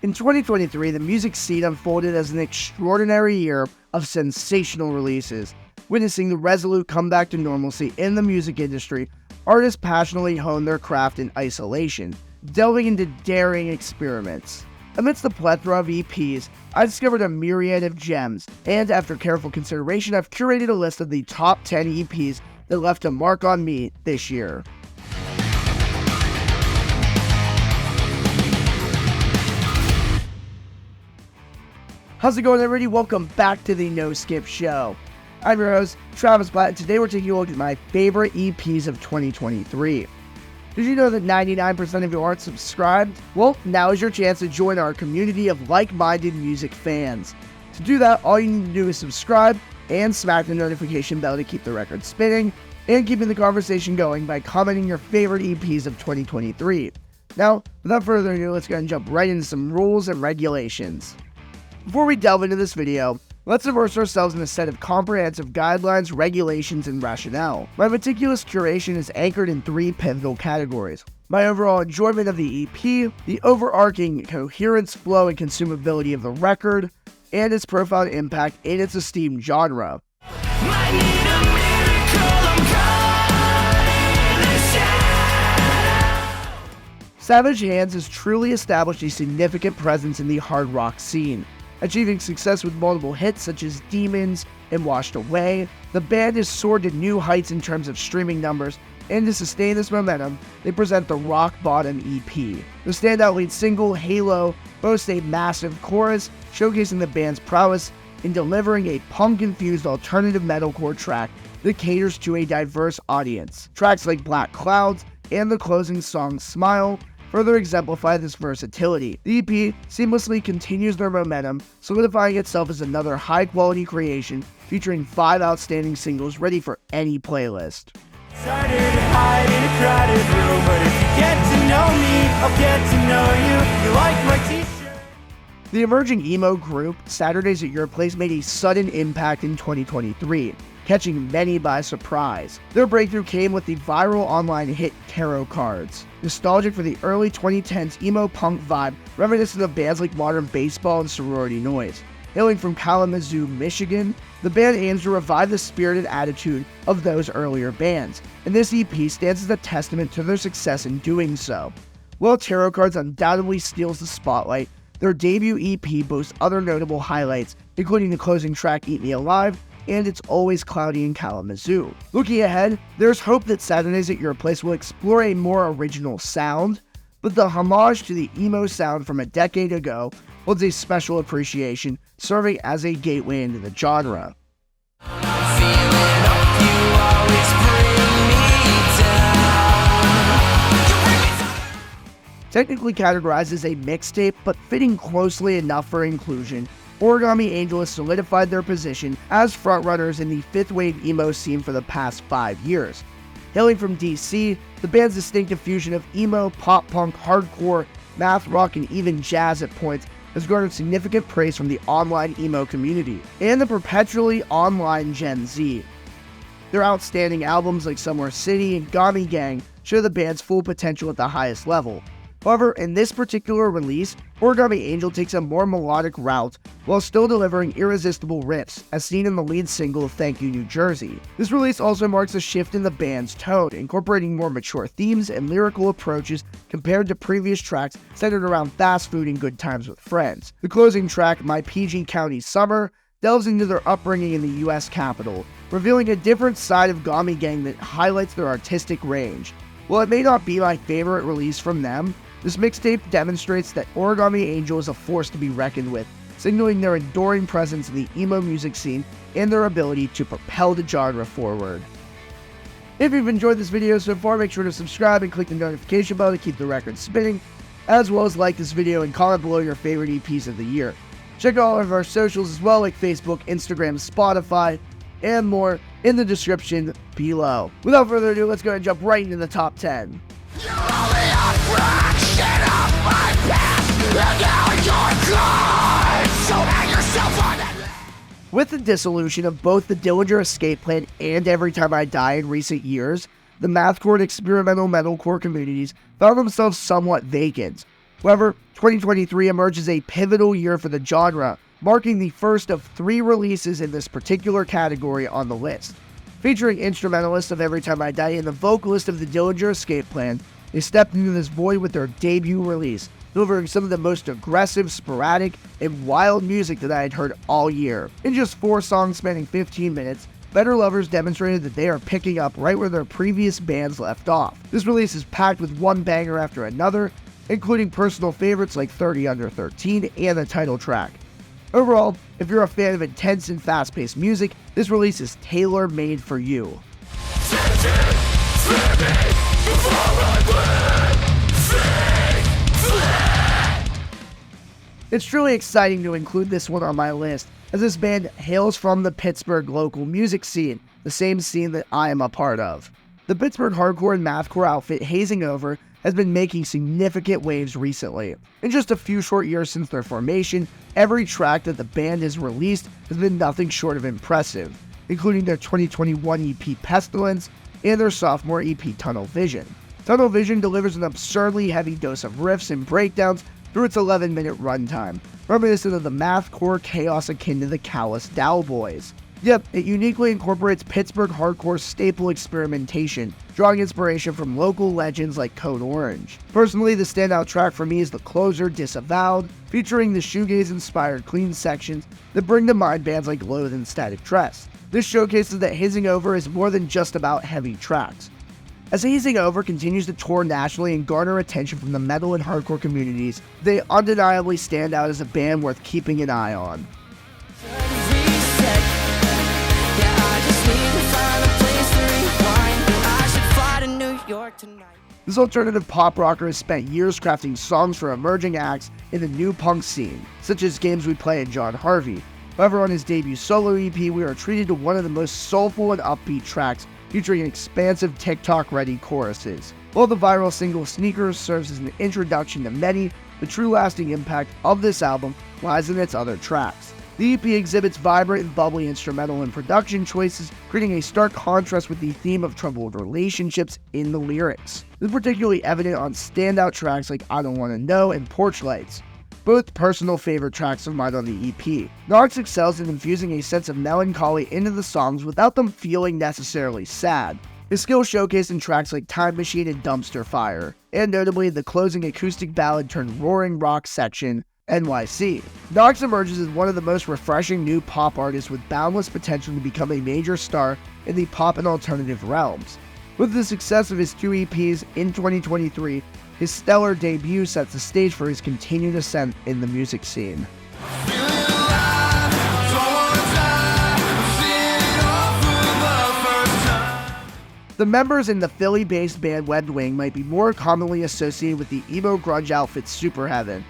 In 2023, the music scene unfolded as an extraordinary year of sensational releases. Witnessing the resolute comeback to normalcy in the music industry, artists passionately honed their craft in isolation, delving into daring experiments. Amidst the plethora of EPs, I discovered a myriad of gems, and after careful consideration, I've curated a list of the top 10 EPs that left a mark on me this year. How's it going, everybody? Welcome back to the No Skip Show. I'm your host, Travis Platt, and today we're taking a look at my favorite EPs of 2023. Did you know that 99% of you aren't subscribed? Well, now is your chance to join our community of like-minded music fans. To do that, all you need to do is subscribe and smack the notification bell to keep the record spinning and keeping the conversation going by commenting your favorite EPs of 2023. Now, without further ado, let's go ahead and jump right into some rules and regulations. Before we delve into this video, let's immerse ourselves in a set of comprehensive guidelines, regulations, and rationale. My meticulous curation is anchored in 3 pivotal categories: my overall enjoyment of the EP, the overarching coherence, flow, and consumability of the record, and its profound impact in its esteemed genre. Savage Hands has truly established a significant presence in the hard rock scene. Achieving success with multiple hits such as Demons and Washed Away, the band has soared to new heights in terms of streaming numbers, and to sustain this momentum, they present the Rock Bottom EP. The standout lead single, Halo, boasts a massive chorus, showcasing the band's prowess in delivering a punk-infused alternative metalcore track that caters to a diverse audience. Tracks like Black Clouds and the closing song, Smile, further exemplify this versatility. The EP seamlessly continues their momentum, solidifying itself as another high-quality creation featuring 5 outstanding singles ready for any playlist. Started to hide in a crowded room, but if you get to know me, I'll get to know you. You like my t-shirt? The emerging emo group, Saturdays at Your Place, made a sudden impact in 2023, catching many by surprise. Their breakthrough came with the viral online hit Tarot Cards. Nostalgic for the early 2010s emo punk vibe, reminiscent of bands like Modern Baseball and Sorority Noise. Hailing from Kalamazoo, Michigan, the band aims to revive the spirited attitude of those earlier bands, and this EP stands as a testament to their success in doing so. While Tarot Cards undoubtedly steals the spotlight, their debut EP boasts other notable highlights, including the closing track Eat Me Alive, and It's Always Cloudy in Kalamazoo. Looking ahead, there's hope that Saturdays at Your Place will explore a more original sound, but the homage to the emo sound from a decade ago holds a special appreciation, serving as a gateway into the genre. Technically categorized as a mixtape, but fitting closely enough for inclusion, Origami Angel has solidified their position as frontrunners in the 5th wave emo scene for the past 5 years. Hailing from DC, the band's distinctive fusion of emo, pop-punk, hardcore, math rock, and even jazz at points has garnered significant praise from the online emo community and the perpetually online Gen Z. Their outstanding albums like Somewhere City and Gami Gang show the band's full potential at the highest level. However, in this particular release, Origami Angel takes a more melodic route while still delivering irresistible riffs, as seen in the lead single Thank You New Jersey. This release also marks a shift in the band's tone, incorporating more mature themes and lyrical approaches compared to previous tracks centered around fast food and good times with friends. The closing track, My PG County Summer, delves into their upbringing in the US Capitol, revealing a different side of Gami Gang that highlights their artistic range. While it may not be my favorite release from them, this mixtape demonstrates that Origami Angel is a force to be reckoned with, signaling their enduring presence in the emo music scene and their ability to propel the genre forward. If you've enjoyed this video so far, make sure to subscribe and click the notification bell to keep the record spinning, as well as like this video and comment below your favorite EPs of the year. Check out all of our socials as well, like Facebook, Instagram, Spotify, and more in the description below. Without further ado, let's go ahead and jump right into the top 10. You're only a fraction of my past, and now you're gone. So hang yourself on that. With the dissolution of both the Dillinger Escape Plan and Every Time I Die in recent years, the mathcore and experimental metalcore communities found themselves somewhat vacant. However, 2023 emerges a pivotal year for the genre, marking the first of 3 releases in this particular category on the list. Featuring instrumentalists of Every Time I Die and the vocalist of the Dillinger Escape Plan, they stepped into this void with their debut release, delivering some of the most aggressive, sporadic, and wild music that I had heard all year. In just 4 songs spanning 15 minutes, Better Lovers demonstrated that they are picking up right where their previous bands left off. This release is packed with one banger after another, including personal favorites like 30 Under 13 and the title track. Overall, if you're a fan of intense and fast-paced music, this release is tailor-made for you. It's truly exciting to include this one on my list, as this band hails from the Pittsburgh local music scene, the same scene that I am a part of. The Pittsburgh hardcore and mathcore outfit Hazing Over has been making significant waves recently. In just a few short years since their formation, every track that the band has released has been nothing short of impressive, including their 2021 EP Pestilence and their sophomore EP Tunnel Vision. Tunnel Vision delivers an absurdly heavy dose of riffs and breakdowns through its 11-minute runtime, reminiscent of the mathcore chaos akin to the Callous Dow Boys. Yep, it uniquely incorporates Pittsburgh hardcore staple experimentation, drawing inspiration from local legends like Code Orange. Personally, the standout track for me is the closer Disavowed, featuring the shoegaze-inspired clean sections that bring to mind bands like Loathe and Static Dress. This showcases that Hazing Over is more than just about heavy tracks. As Hazing Over continues to tour nationally and garner attention from the metal and hardcore communities, they undeniably stand out as a band worth keeping an eye on. This alternative pop rocker has spent years crafting songs for emerging acts in the new punk scene, such as Games We Play and John Harvey. However, on his debut solo EP, we are treated to one of the most soulful and upbeat tracks, featuring expansive TikTok-ready choruses. While the viral single Sneakers serves as an introduction to many, the true lasting impact of this album lies in its other tracks. The EP exhibits vibrant and bubbly instrumental and production choices, creating a stark contrast with the theme of troubled relationships in the lyrics. This is particularly evident on standout tracks like I Don't Wanna Know and Porch Lights, both personal favorite tracks of mine on the EP. Knox excels in infusing a sense of melancholy into the songs without them feeling necessarily sad. His skill showcased in tracks like Time Machine and Dumpster Fire, and notably the closing acoustic ballad turned roaring rock section, NYC. Knox emerges as one of the most refreshing new pop artists with boundless potential to become a major star in the pop and alternative realms. With the success of his 2 EPs in 2023, his stellar debut sets the stage for his continued ascent in the music scene. The members in the Philly-based band Webbed Wing might be more commonly associated with the emo grunge outfit Super Heaven.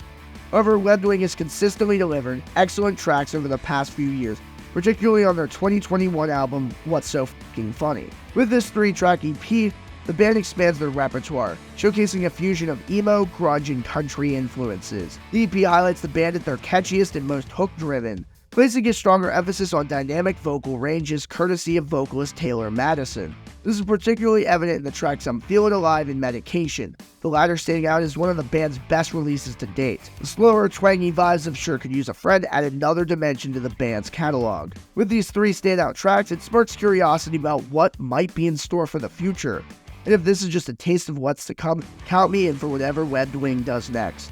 However, Webbed Wing has consistently delivered excellent tracks over the past few years, particularly on their 2021 album, What's So F***ing Funny. With this 3-track EP, the band expands their repertoire, showcasing a fusion of emo, grunge, and country influences. The EP highlights the band at their catchiest and most hook-driven, placing a stronger emphasis on dynamic vocal ranges courtesy of vocalist Taylor Madison. This is particularly evident in the tracks I'm Feelin' Alive and Medication, the latter standing out as one of the band's best releases to date. The slower, twangy vibes of Sure Could Use a Friend add another dimension to the band's catalog. With these 3 standout tracks, it sparks curiosity about what might be in store for the future. And if this is just a taste of what's to come, count me in for whatever Webbed Wing does next.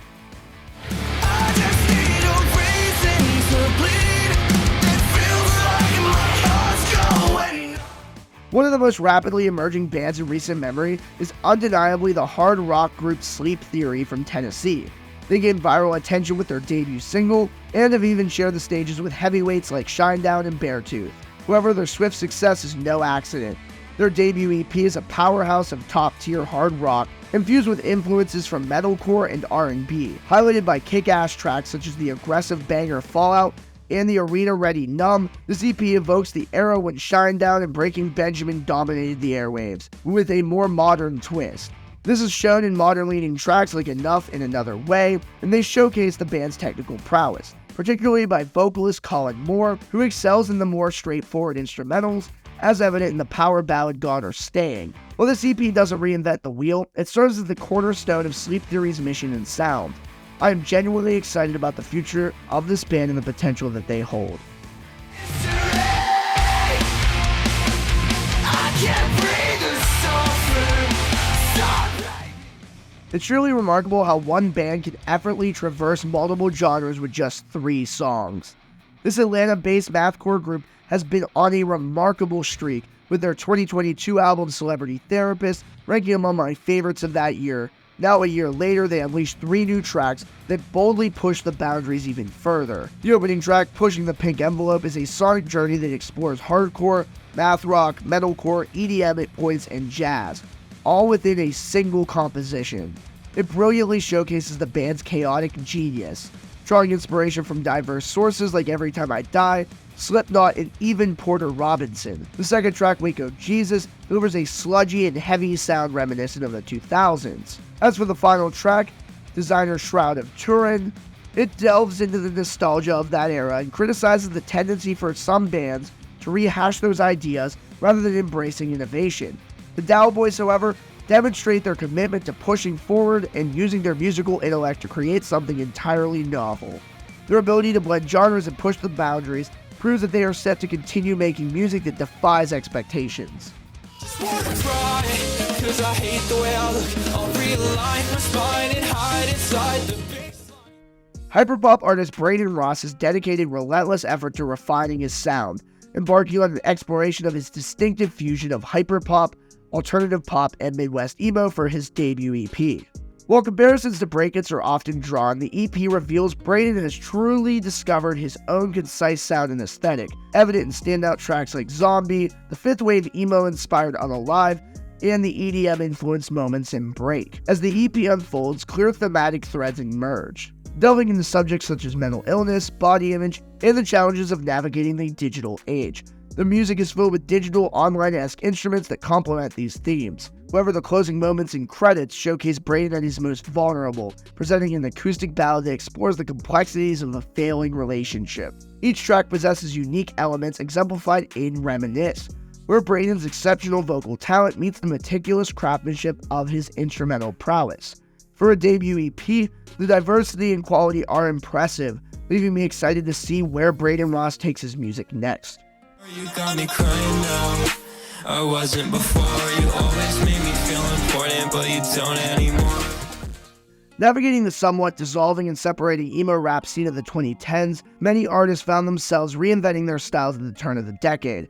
One of the most rapidly emerging bands in recent memory is undeniably the hard rock group Sleep Theory from Tennessee. They gained viral attention with their debut single, and have even shared the stages with heavyweights like Shinedown and Beartooth. However, their swift success is no accident. Their debut EP is a powerhouse of top-tier hard rock, infused with influences from metalcore and R&B, highlighted by kick-ass tracks such as the aggressive banger Fallout and the arena-ready Numb. This EP evokes the era when Shinedown and Breaking Benjamin dominated the airwaves, with a more modern twist. This is shown in modern-leaning tracks like Enough in Another Way, and they showcase the band's technical prowess, particularly by vocalist Colin Moore, who excels in the more straightforward instrumentals, as evident in the power ballad Gone or Staying. While this EP doesn't reinvent the wheel, it serves as the cornerstone of Sleep Theory's mission and sound. I am genuinely excited about the future of this band and the potential that they hold. It's truly remarkable how one band can effortlessly traverse multiple genres with just 3 songs. This Atlanta-based mathcore group has been on a remarkable streak, with their 2022 album Celebrity Therapist ranking among my favorites of that year. Now a year later, they unleashed 3 new tracks that boldly push the boundaries even further. The opening track, Pushing the Pink Envelope, is a sonic journey that explores hardcore, math rock, metalcore, EDM at points, and jazz, all within a single composition. It brilliantly showcases the band's chaotic genius, drawing inspiration from diverse sources like Every Time I Die, Slipknot, and even Porter Robinson. The second track, Waco Jesus, delivers a sludgy and heavy sound reminiscent of the 2000s. As for the final track, Designer Shroud of Turin, it delves into the nostalgia of that era and criticizes the tendency for some bands to rehash those ideas rather than embracing innovation. The Dow Boys, however, demonstrate their commitment to pushing forward and using their musical intellect to create something entirely novel. Their ability to blend genres and push the boundaries proves that they are set to continue making music that defies expectations. Hyperpop artist Braden Ross has dedicated relentless effort to refining his sound, embarking on an exploration of his distinctive fusion of hyperpop, alternative pop, and Midwest emo for his debut EP. While comparisons to break-ins are often drawn, the EP reveals Braden has truly discovered his own concise sound and aesthetic, evident in standout tracks like Zombie, the fifth wave emo-inspired Unalive, and the EDM-influenced moments in Break. As the EP unfolds, clear thematic threads emerge, delving into subjects such as mental illness, body image, and the challenges of navigating the digital age. The music is filled with digital, online-esque instruments that complement these themes. However, the closing moments and credits showcase Braden at his most vulnerable, presenting an acoustic ballad that explores the complexities of a failing relationship. Each track possesses unique elements exemplified in Reminisce, where Braden's exceptional vocal talent meets the meticulous craftsmanship of his instrumental prowess. For a debut EP, the diversity and quality are impressive, leaving me excited to see where Braden Ross takes his music next. You got me crying now. I wasn't before. You always made me feel important, but you don't anymore. Navigating the somewhat dissolving and separating emo rap scene of the 2010s, many artists found themselves reinventing their styles at the turn of the decade.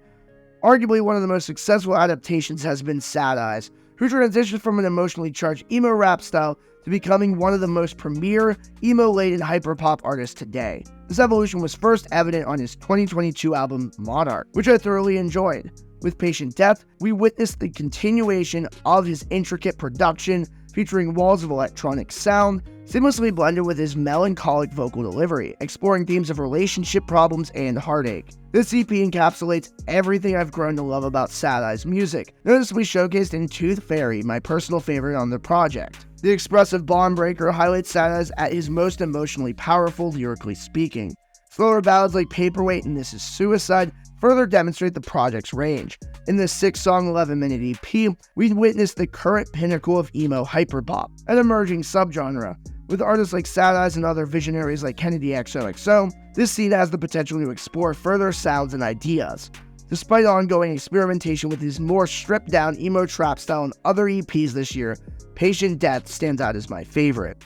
Arguably one of the most successful adaptations has been Sad Eyes, who transitioned from an emotionally charged emo rap style to becoming one of the most premier, emo-laden hyperpop artists today. This evolution was first evident on his 2022 album, Monarch, which I thoroughly enjoyed. With Patient Death, we witnessed the continuation of his intricate production, featuring walls of electronic sound, seamlessly blended with his melancholic vocal delivery, exploring themes of relationship problems and heartache. This EP encapsulates everything I've grown to love about Sad Eyes music, noticeably showcased in Tooth Fairy, my personal favorite on the project. The expressive Bond Breaker highlights Sad Eyes at his most emotionally powerful, lyrically speaking. Slower ballads like Paperweight and This Is Suicide further demonstrate the project's range. In this 6-song, 11-minute EP, we witnessed the current pinnacle of emo hyperpop, an emerging subgenre. With artists like Sad Eyes and other visionaries like Kennedy XOXO, this scene has the potential to explore further sounds and ideas. Despite ongoing experimentation with his more stripped-down emo trap style and other EPs this year, Patient Death stands out as my favorite.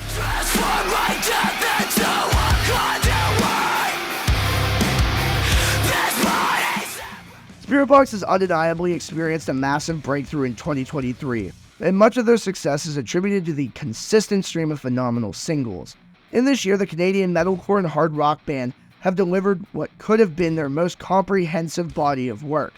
Transform my death into a conduit. This body's Spiritbox has undeniably experienced a massive breakthrough in 2023, and much of their success is attributed to the consistent stream of phenomenal singles. In this year, the Canadian metalcore and hard rock band have delivered what could have been their most comprehensive body of work.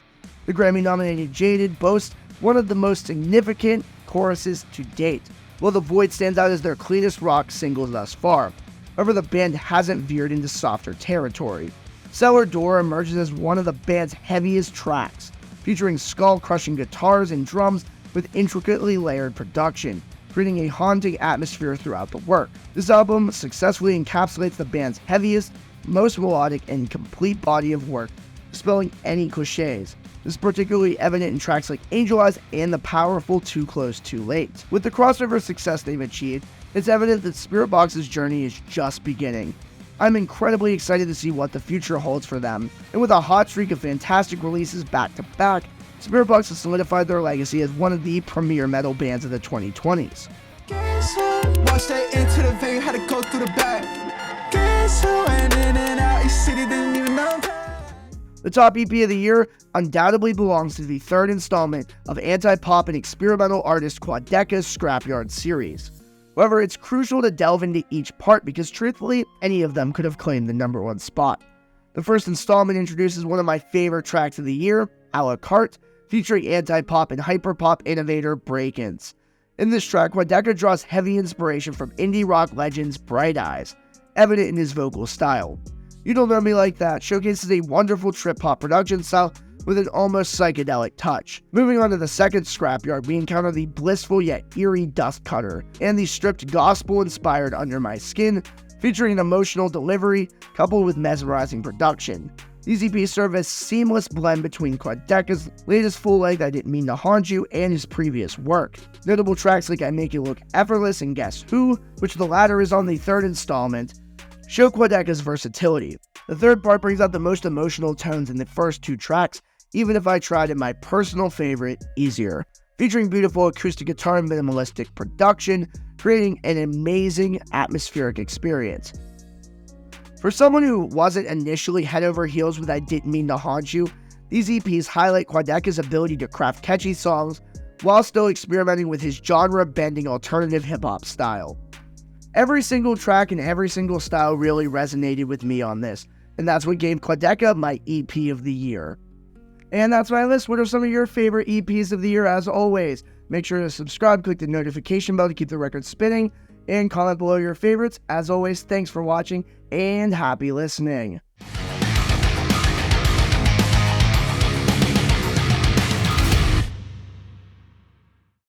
The Grammy-nominated Jaded boasts one of the most significant choruses to date, while The Void stands out as their cleanest rock single thus far. However, the band hasn't veered into softer territory. Cellar Door emerges as one of the band's heaviest tracks, featuring skull-crushing guitars and drums with intricately layered production, creating a haunting atmosphere throughout the work. This album successfully encapsulates the band's heaviest, most melodic, and complete body of work, dispelling any cliches. This is particularly evident in tracks like Angel Eyes and the powerful Too Close Too Late. With the crossover success they've achieved, it's evident that Spiritbox's journey is just beginning. I'm incredibly excited to see what the future holds for them, and with a hot streak of fantastic releases back to back, Spiritbox has solidified their legacy as one of the premier metal bands of the 2020s. Watch that into the vein, had to go through the back. Went in and out each city, didn't even know. The top EP of the year undoubtedly belongs to the third installment of anti-pop and experimental artist Quadeca's Scrapyard series. However, it's crucial to delve into each part because truthfully, any of them could have claimed the #1 spot. The first installment introduces one of my favorite tracks of the year, A La Carte, featuring anti-pop and hyperpop innovator Break-Ins. In this track, Quadeca draws heavy inspiration from indie rock legends Bright Eyes, evident in his vocal style. You Don't Know Me Like That showcases a wonderful trip-hop production style with an almost psychedelic touch. Moving on to the second Scrapyard, we encounter the blissful yet eerie Dust Cutter and the stripped gospel-inspired Under My Skin, featuring an emotional delivery coupled with mesmerizing production. These EPs serve as a seamless blend between Quadeca's latest full-length I Didn't Mean to Haunt You and his previous work. Notable tracks like I Make You Look Effortless and Guess Who, which the latter is on the third installment, show Quadeca's versatility. The third part brings out the most emotional tones in the first two tracks, even if I tried in my personal favorite, Easier, featuring beautiful acoustic guitar and minimalistic production, creating an amazing atmospheric experience. For someone who wasn't initially head over heels with I Didn't Mean to Haunt You, these EPs highlight Quadeca's ability to craft catchy songs while still experimenting with his genre-bending alternative hip-hop style. Every single track and every single style really resonated with me on this, and that's what gave Quadeca my EP of the year. And that's my list. What are some of your favorite EPs of the year? As always, make sure to subscribe, click the notification bell to keep the record spinning, and comment below your favorites. As always, thanks for watching, and happy listening.